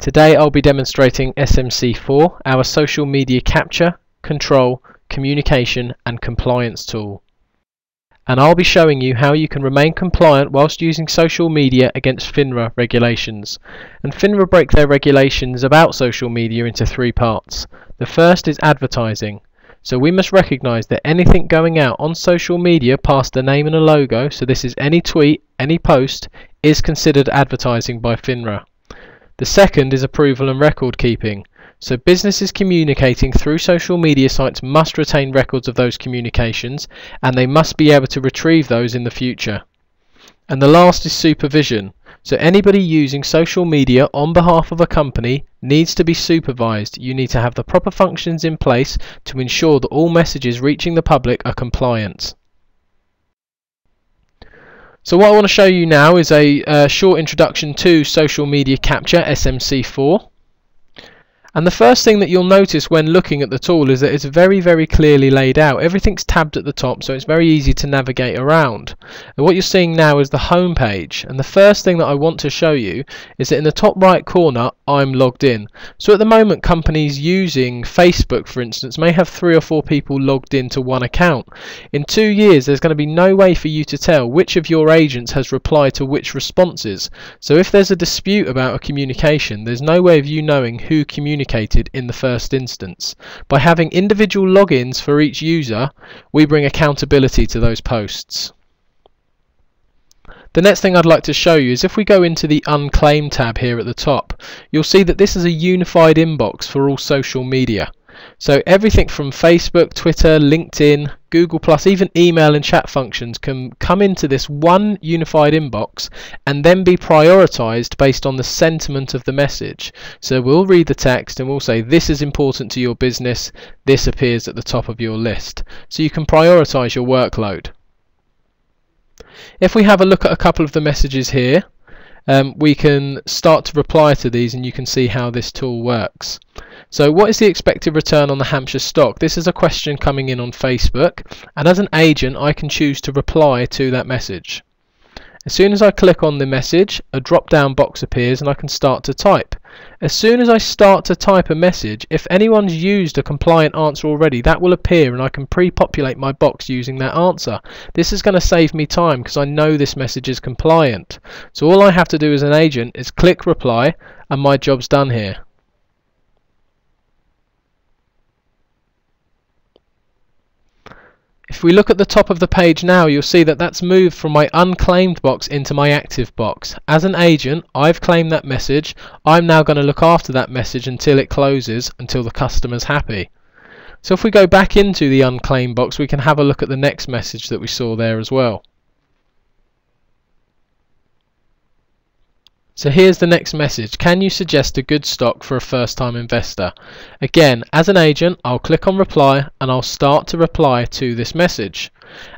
Today I'll be demonstrating SMC4, our social media capture, control, communication and compliance tool. And I'll be showing you how you can remain compliant whilst using social media against FINRA regulations. And FINRA break their regulations about social media into three parts. The first is advertising. So we must recognise that anything going out on social media past a name and a logo, so this is any tweet, any post, is considered advertising by FINRA. The second is approval and record keeping. So businesses communicating through social media sites must retain records of those communications, and they must be able to retrieve those in the future. And the last is supervision. So anybody using social media on behalf of a company needs to be supervised. You need to have the proper functions in place to ensure that all messages reaching the public are compliant. So what I want to show you now is a short introduction to social media capture, SMC4. And the first thing that you'll notice when looking at the tool is that it's very clearly laid out. Everything's tabbed at the top, so it's very easy to navigate around. And what you're seeing now is the home page. And the first thing that I want to show you is that in the top right corner, I'm logged in. So at the moment, companies using Facebook, for instance, may have 3 or 4 people logged into one account. In 2 years, there's going to be no way for you to tell which of your agents has replied to which responses. So if there's a dispute about a communication, there's no way of you knowing who communicated in the first instance. By having individual logins for each user, we bring accountability to those posts. The next thing I'd like to show you is if we go into the Unclaimed tab here at the top, you'll see that this is a unified inbox for all social media. So everything from Facebook, Twitter, LinkedIn, Google+, even email and chat functions can come into this one unified inbox and then be prioritized based on the sentiment of the message. So we'll read the text and we'll say this is important to your business, this appears at the top of your list. So you can prioritize your workload. If we have a look at a couple of the messages here, we can start to reply to these and you can see how this tool works. So what is the expected return on the Hampshire stock? This is a question coming in on Facebook, and as an agent I can choose to reply to that message. As soon as I click on the message, a drop down box appears and I can start to type. As soon as I start to type a message, if anyone's used a compliant answer already, that will appear and I can pre-populate my box using that answer. This is going to save me time because I know this message is compliant. So all I have to do as an agent is click reply and my job's done here. If we look at the top of the page now, you'll see that that's moved from my unclaimed box into my active box. As an agent, I've claimed that message. I'm now going to look after that message until it closes, until the customer's happy. So if we go back into the unclaimed box, we can have a look at the next message that we saw there as well. So here's the next message. Can you suggest a good stock for a first-time investor? Again, as an agent, I'll click on reply and I'll start to reply to this message.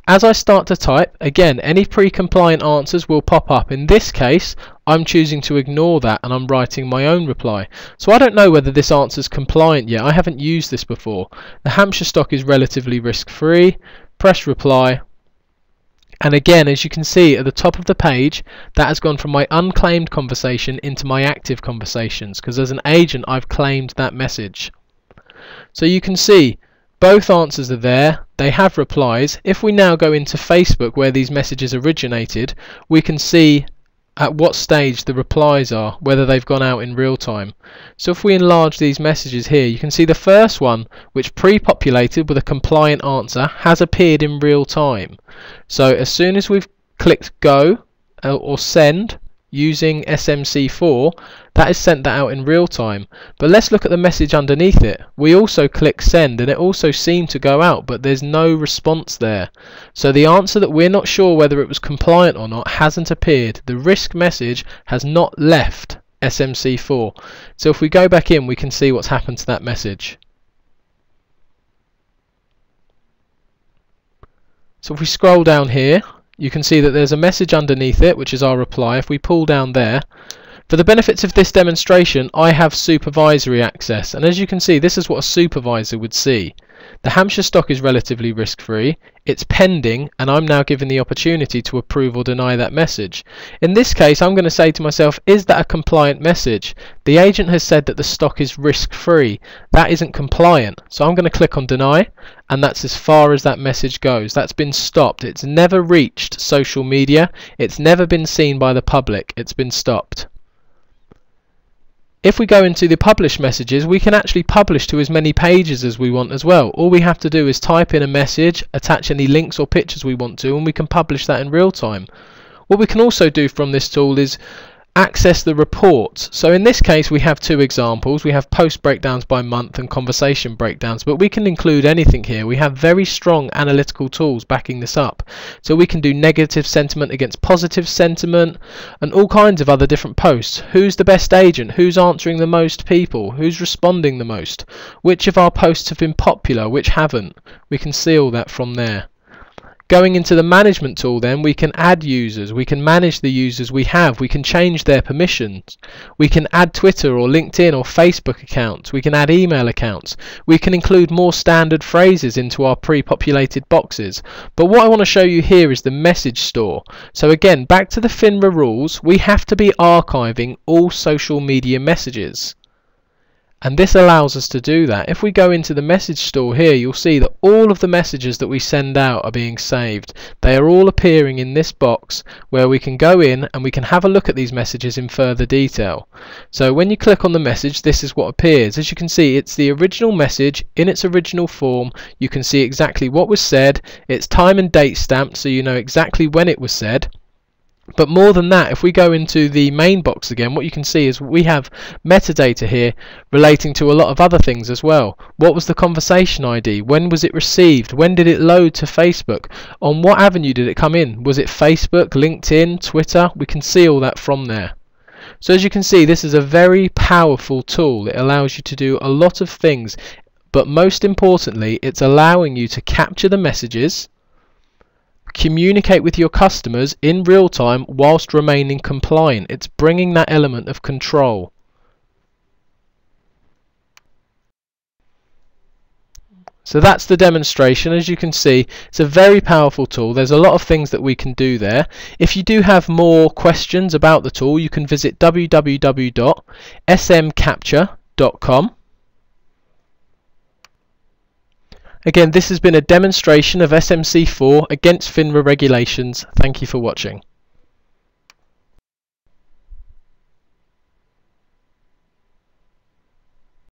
As I start to type, again, any pre-compliant answers will pop up. In this case, I'm choosing to ignore that and I'm writing my own reply. So I don't know whether this answer is compliant yet. I haven't used this before. The Hampshire stock is relatively risk-free. Press reply. And again, as you can see at the top of the page, that has gone from my unclaimed conversation into my active conversations, because as an agent I've claimed that message. So you can see both answers are there, they have replies. If we now go into Facebook where these messages originated, we can see at what stage the replies are, whether they've gone out in real time. So if we enlarge these messages here, you can see the first one, which pre-populated with a compliant answer, has appeared in real time. So as soon as we've clicked go or send using SMC4, that has sent that out in real time. But let's look at the message underneath it. We also click send and it also seemed to go out, but there's no response there. So the answer that we're not sure whether it was compliant or not hasn't appeared. The risk message has not left SMC4. So if we go back in, we can see what's happened to that message. So if we scroll down here, you can see that there's a message underneath it, which is our reply. If we pull down there, for the benefits of this demonstration, I have supervisory access, and as you can see, this is what a supervisor would see. The Hampshire stock is relatively risk-free, it's pending, and I'm now given the opportunity to approve or deny that message. In this case, I'm going to say to myself, is that a compliant message? The agent has said that the stock is risk-free. That isn't compliant. So I'm going to click on deny, and that's as far as that message goes. That's been stopped. It's never reached social media. It's never been seen by the public. It's been stopped. If we go into the publish messages, we can actually publish to as many pages as we want as well. All we have to do is type in a message, attach any links or pictures we want to, and we can publish that in real time. What we can also do from this tool is access the reports. So in this case we have two examples. We have post breakdowns by month and conversation breakdowns, but we can include anything here. We have very strong analytical tools backing this up. So we can do negative sentiment against positive sentiment and all kinds of other different posts. Who's the best agent? Who's answering the most people? Who's responding the most? Which of our posts have been popular? Which haven't? We can see all that from there. Going into the management tool then, we can add users, we can manage the users we have, we can change their permissions, we can add Twitter or LinkedIn or Facebook accounts, we can add email accounts, we can include more standard phrases into our pre-populated boxes. But what I want to show you here is the message store. So again, back to the FINRA rules, we have to be archiving all social media messages. And this allows us to do that. If we go into the message store here, you'll see that all of the messages that we send out are being saved. They are all appearing in this box where we can go in and we can have a look at these messages in further detail. So when you click on the message, this is what appears. As you can see, it's the original message in its original form. You can see exactly what was said. It's time and date stamped, so you know exactly when it was said. But more than that, if we go into the main box again, what you can see is we have metadata here relating to a lot of other things as well. What was the conversation ID? When was it received? When did it load to Facebook? On what avenue did it come in? Was it Facebook, LinkedIn, Twitter? We can see all that from there. So as you can see, this is a very powerful tool. It allows you to do a lot of things, but most importantly, it's allowing you to capture the messages, communicate with your customers in real time whilst remaining compliant. It's bringing that element of control. So that's the demonstration. As you can see, it's a very powerful tool. There's a lot of things that we can do there. If you do have more questions about the tool, you can visit www.smcapture.com. Again, this has been a demonstration of SMC4 against FINRA regulations. Thank you for watching.